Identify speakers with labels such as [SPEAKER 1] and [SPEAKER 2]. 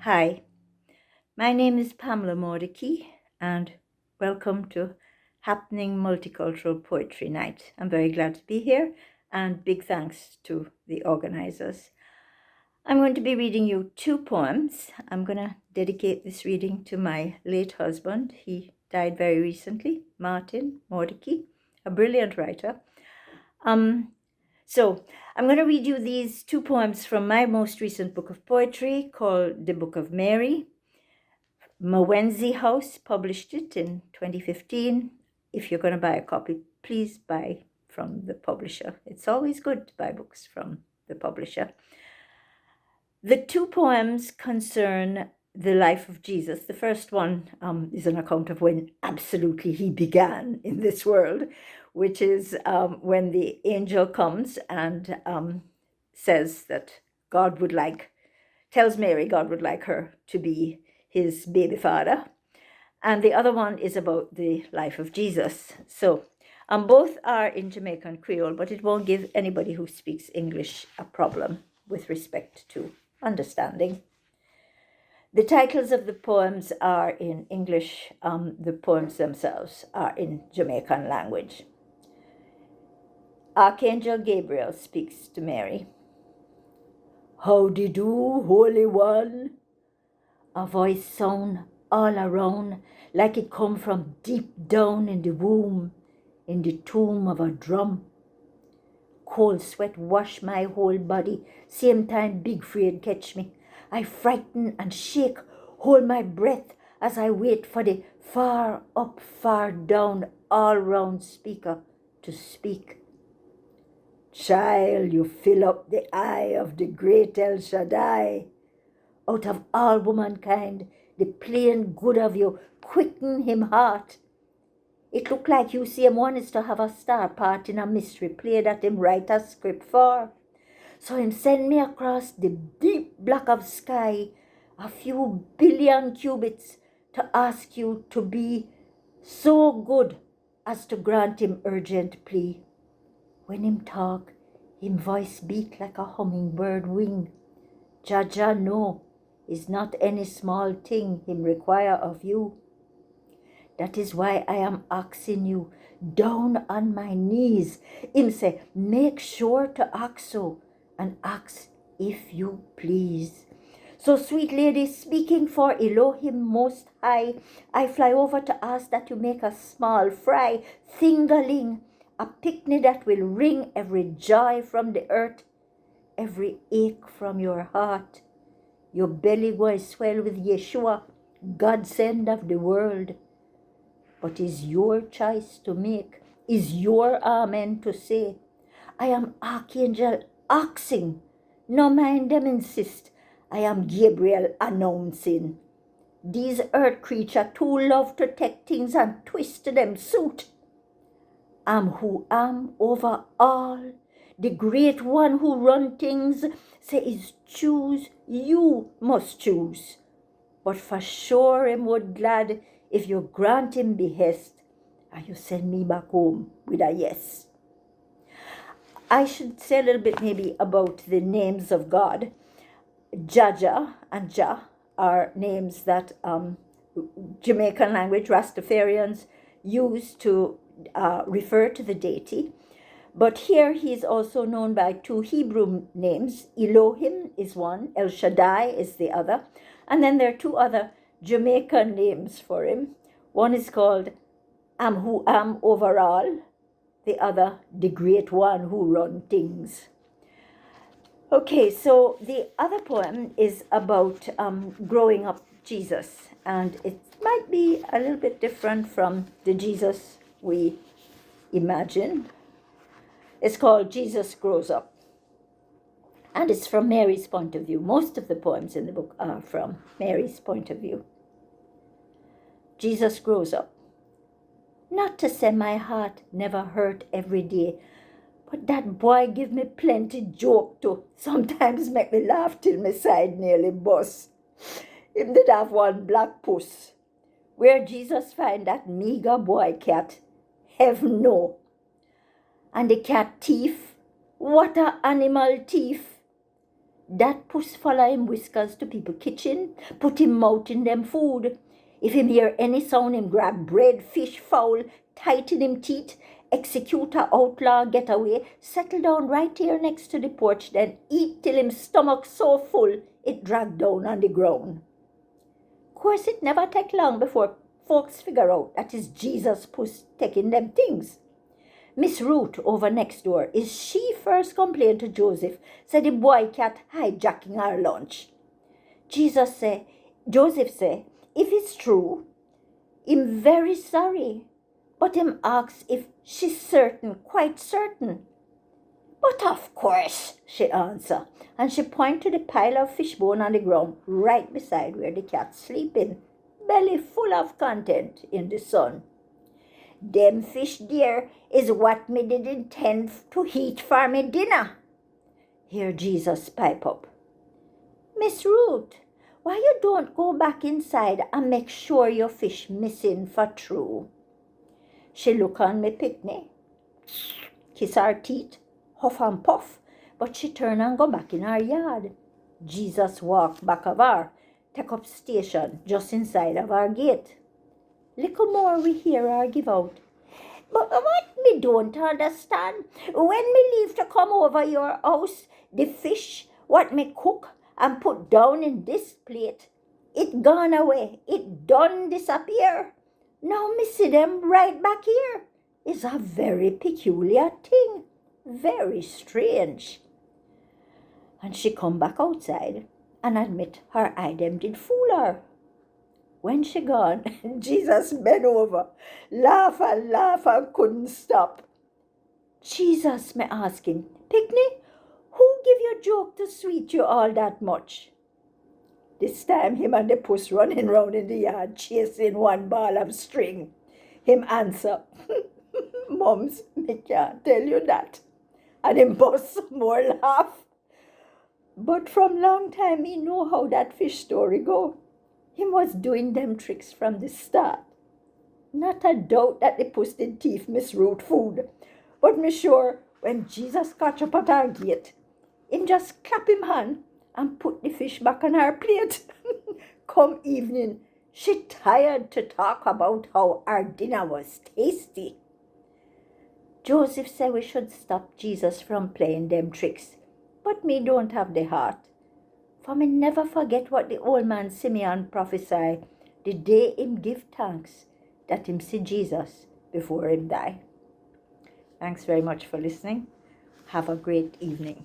[SPEAKER 1] Hi, my name is Pamela Mordecai, and welcome to Happening Multicultural Poetry Night. I'm very glad to be here, and big thanks to the organizers. I'm going to be reading you two poems. I'm going to dedicate this reading to my late husband. He died very recently, Martin Mordecai, a brilliant writer. So I'm going to read you these two poems from my most recent book of poetry called The Book of Mary. Mawenzi House published it in 2015. If you're going to buy a copy, please buy from the publisher. It's always good to buy books from the publisher. The two poems concern the life of Jesus. The first one is an account of when absolutely he began in this world, which is when the angel comes and says that tells Mary God would like her to be his baby father. And the other one is about the life of Jesus. So both are in Jamaican Creole, but it won't give anybody who speaks English a problem with respect to understanding. The titles of the poems are in English. The poems themselves are in Jamaican language. Archangel Gabriel speaks to Mary. Howdy do, Holy One? A voice sound all around like it come from deep down in the womb, in the tomb of a drum. Cold sweat wash my whole body, same time big fear catch me. I frighten and shake, hold my breath as I wait for the far up, far down, all round speaker to speak. Child, you fill up the eye of the great El Shaddai. Out of all womankind, the plain good of you quicken him heart. It look like you see him wants to have a star part in a mystery play that him write a script for. So him send me across the deep black of sky a few billion cubits to ask you to be so good as to grant him urgent plea. When him talk, him voice beat like a hummingbird wing. Jaja no, is not any small thing him require of you. That is why I am asking you down on my knees. Him say, make sure to ask so, and ask if you please. So, sweet lady, speaking for Elohim Most High, I fly over to ask that you make a small fry, thingaling, a picnic that will wring every joy from the earth, every ache from your heart. Your belly will swell with Yeshua, godsend of the world. But is your choice to make, is your amen to say. I am Archangel asking, no mind them insist. I am Gabriel announcing. These earth creatures too love to take things and twist to them suit. Am who am over all, the great one who run things, say is choose, you must choose. But for sure him would glad if you grant him behest, and you send me back home with a yes. I should say a little bit maybe about the names of God. Jaja and Jah are names that Jamaican language Rastafarians use to refer to the deity. But here he is also known by two Hebrew names. Elohim is one, El Shaddai is the other. And then there are two other Jamaican names for him. One is called Am Who Am Overall, the other, the Great One Who Run Things. Okay, so the other poem is about growing up Jesus, and it might be a little bit different from the Jesus we imagine. It's called Jesus Grows Up, and it's from Mary's point of view. Most of the poems in the book are from Mary's point of view. Jesus grows up. Not to say my heart never hurt every day, but that boy give me plenty joke to sometimes make me laugh till my side nearly bust. Him did have one black puss. Where Jesus find that meager boy cat, heaven know. And the cat thief, what a animal thief. Dat puss follow him whiskers to people kitchen, put him mouth in them food. If him hear any sound, him grab bread, fish, fowl, tighten him teeth, execute a outlaw, get away, settle down right here next to the porch, then eat till him stomach so full it drag down on the ground. Course it never take long before folks figure out that is Jesus puss taking them things. Miss Ruth over next door, is she first complained to Joseph, said the boy cat hijacking her lunch. Joseph say, if it's true, him very sorry, but him asks if she's certain, quite certain. But of course, she answer, and she point to the pile of fishbone on the ground right beside where the cat's sleeping, belly full of content in the sun. Them fish there is what me did intend to heat for me dinner. Here Jesus pipe up. Miss Ruth, why you don't go back inside and make sure your fish missing for true? She look on me picnic, kiss her teeth, huff and puff, but she turn and go back in her yard. Jesus walk back of her, take up station just inside of our gate. Little more we hear her give out. But what me don't understand, when me leave to come over your house, the fish what me cook and put down in this plate, it gone away, it done disappear. Now me see them right back here. It's a very peculiar thing, very strange. And she come back outside and admit her eye them did fool her. When she gone, Jesus bent over, laugh and couldn't stop. Jesus, me asking, Pickney, who give your joke to sweet you all that much? This time him and the puss running round in the yard chasing one ball of string. Him answer, Mums, me can't tell you that. And him bust more laugh. But from long time he know how that fish story go. Him was doing them tricks from the start. Not a doubt that the puss did thief Miss Ruth food. But me sure when Jesus catch up at our gate, him just clap him hand and put the fish back on her plate. Come evening, she tired to talk about how our dinner was tasty. Joseph said we should stop Jesus from playing them tricks, but me don't have the heart. For me never forget what the old man Simeon prophesied the day him give thanks that him see Jesus before him die. Thanks very much for listening. Have a great evening.